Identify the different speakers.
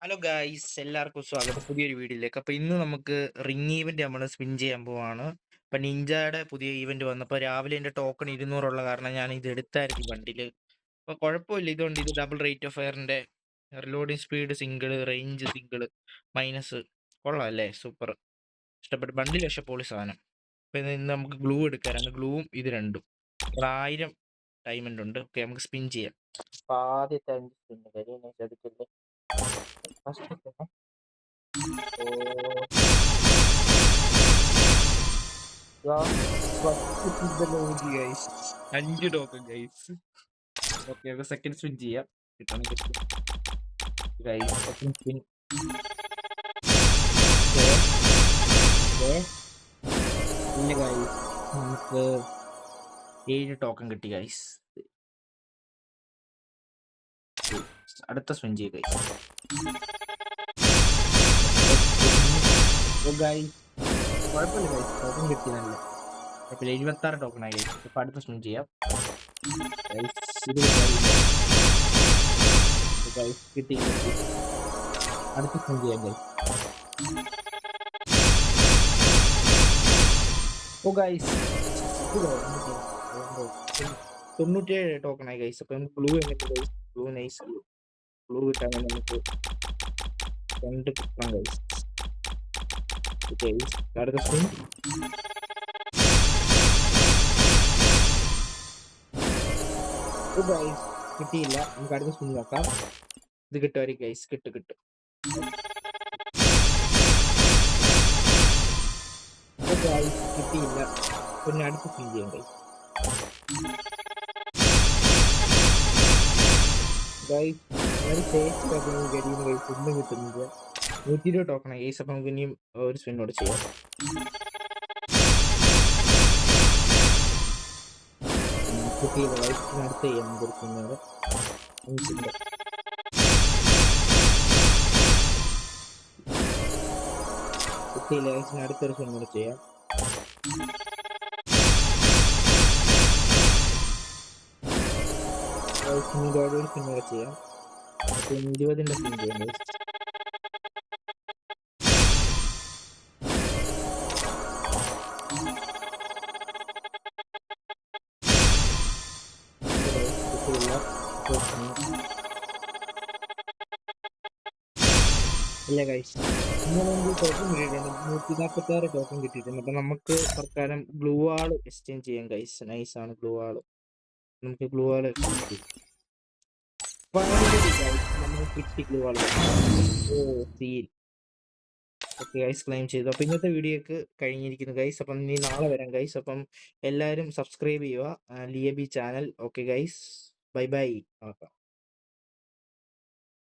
Speaker 1: Hello guys, എല്ലാവർക്കും സ്വാഗതം പുതിയൊരു വീഡിയോയിലേക്ക്. അപ്പോൾ ഇന്ന് നമുക്ക് റിംഗ് ഈവന്റ് നമ്മൾ സ്പിൻ ചെയ്യാൻ പോവാണ്. അപ്പം നിഞ്ചയുടെ പുതിയ ഈവന്റ് വന്നപ്പോൾ രാവിലെ എൻ്റെ ടോക്കൺ 200 ഉള്ള കാരണം ഞാൻ ഇത് എടുത്തായിരുന്നു ബണ്ടിൽ. അപ്പോൾ കുഴപ്പമില്ല, ഇതുകൊണ്ട് ഇത് ഡബിൾ റേറ്റ് ഓഫ് ഫയറിൻ്റെ reloading speed single, range single, minus കൊള്ളാം അല്ലേ? സൂപ്പർ, ഇഷ്ടപ്പെട്ടു. ബണ്ടിൽ പക്ഷേ പൊളി സാധനം. അപ്പോൾ ഇന്ന് നമുക്ക് ഗ്ലൂ എടുക്കാം, രണ്ട് ഗ്ലൂവും ഇത് രണ്ടും. ഒരു 1000 ഡയമണ്ട് ഉണ്ട്. ഓക്കെ, നമുക്ക് സ്പിൻ ചെയ്യാം. അപ്പോൾ ആദ്യത്തെ 5 സ്പിൻ എടുക്കില്ലേ. First guys 5 token guys. Okay, second spin ചെയ്യാം. കിട്ടണം ഗൈസ്. Second spin. പിന്നെ ഗൈസ് നമുക്ക് 7 ടോക്കൺ കിട്ടി ഗൈസ്. അടുത്ത സ്പിൻ ചെയ്യുക ഗൈസ്. ഗൈസ് കുഴപ്പമില്ല ഗൈസ്, ടോക്കൺ കിട്ടി നല്ല. കുഴപ്പമില്ല, 76 ടോക്കൺ ആയി ഗൈസ്. ഇപ്പം അടുത്ത സ്പിൻ ചെയ്യാം ഗൈസ്. കിട്ടി. അടുത്ത സ്പിൻ ചെയ്യാം ഗൈസ്. ഓ ഗൈസ് 97 ടോക്കൺ ആയി ഗൈസ്. അപ്പം നമുക്ക് ബ്ലൂ എങ്ങനെ ഗൈസ്? Blue nice. ബ്ലൂ കിട്ടാൻ വേണ്ടി നമുക്ക് 2 കിട്ടാം ഗൈസ്. അടുത്ത സ്പിൻ. ഓ ഗൈസ് കിട്ടിയില്ല. നമുക്ക് അടുത്ത സ്പിൻ നോക്കാം. ഇത് കിട്ടുമായിരിക്കും ഗൈസ്. കിട്ടും. കിട്ടിയില്ല. പിന്നെ അടുത്ത സ്പിൻ ചെയ്യാം ഗൈസ്. ഗൈസ് വളരെ ടേസ്റ്റ് ആക്കുന്ന ഗരിന്ന് ഗൈസ് ഒന്നും കിട്ടുന്നില്ല. 120 ടോക്കൺ ഗൈസ്. അപ്പം നമുക്ക് ഇനിയും ഒരു സ്പിന്നോട് ചെയ്യാം. കിട്ടിയില്ല ഗൈസ്. അടുത്ത ചെയ്യാം നമുക്ക് ഒരു സ്പിന്നോട്. കിട്ടിയില്ല ഗൈസ്. അടുത്തൊരു സ്പിന്നോട് ചെയ്യാം. ഒരു സ്പിന്നോട് ചെയ്യാം. 20ന്റെ സ്പിൻ ചെയ്യാം ഗൈസ്. ഇല്ല ഗൈസ്, 146 ടോക്കൺ കിട്ടിയിട്ടുണ്ട്. അപ്പം നമുക്ക് തൽക്കാലം ഗ്ലൂ വാൾ എക്സ്ചേഞ്ച് ചെയ്യാം ഗൈസ്. നൈസാണ് ഗ്ലൂ വാൾ. നമുക്ക് ഗ്ലൂ വാൾ കിട്ടി. നമുക്ക് കിട്ടി ഗ്ലൂ വാൾ. ഓ സീൽ. ഓക്കെ ഗൈസ്, ക്ലെയിം ചെയ്തു. അപ്പം ഇന്നത്തെ വീഡിയോക്ക് കഴിഞ്ഞിരിക്കുന്നു ഗൈസ്. അപ്പം ഇനി നാളെ വരാം ഗൈസ്. അപ്പം എല്ലാവരും സബ്സ്ക്രൈബ് ചെയ്യുക ലിയബി channel. Okay guys, bye bye. നോക്കാം.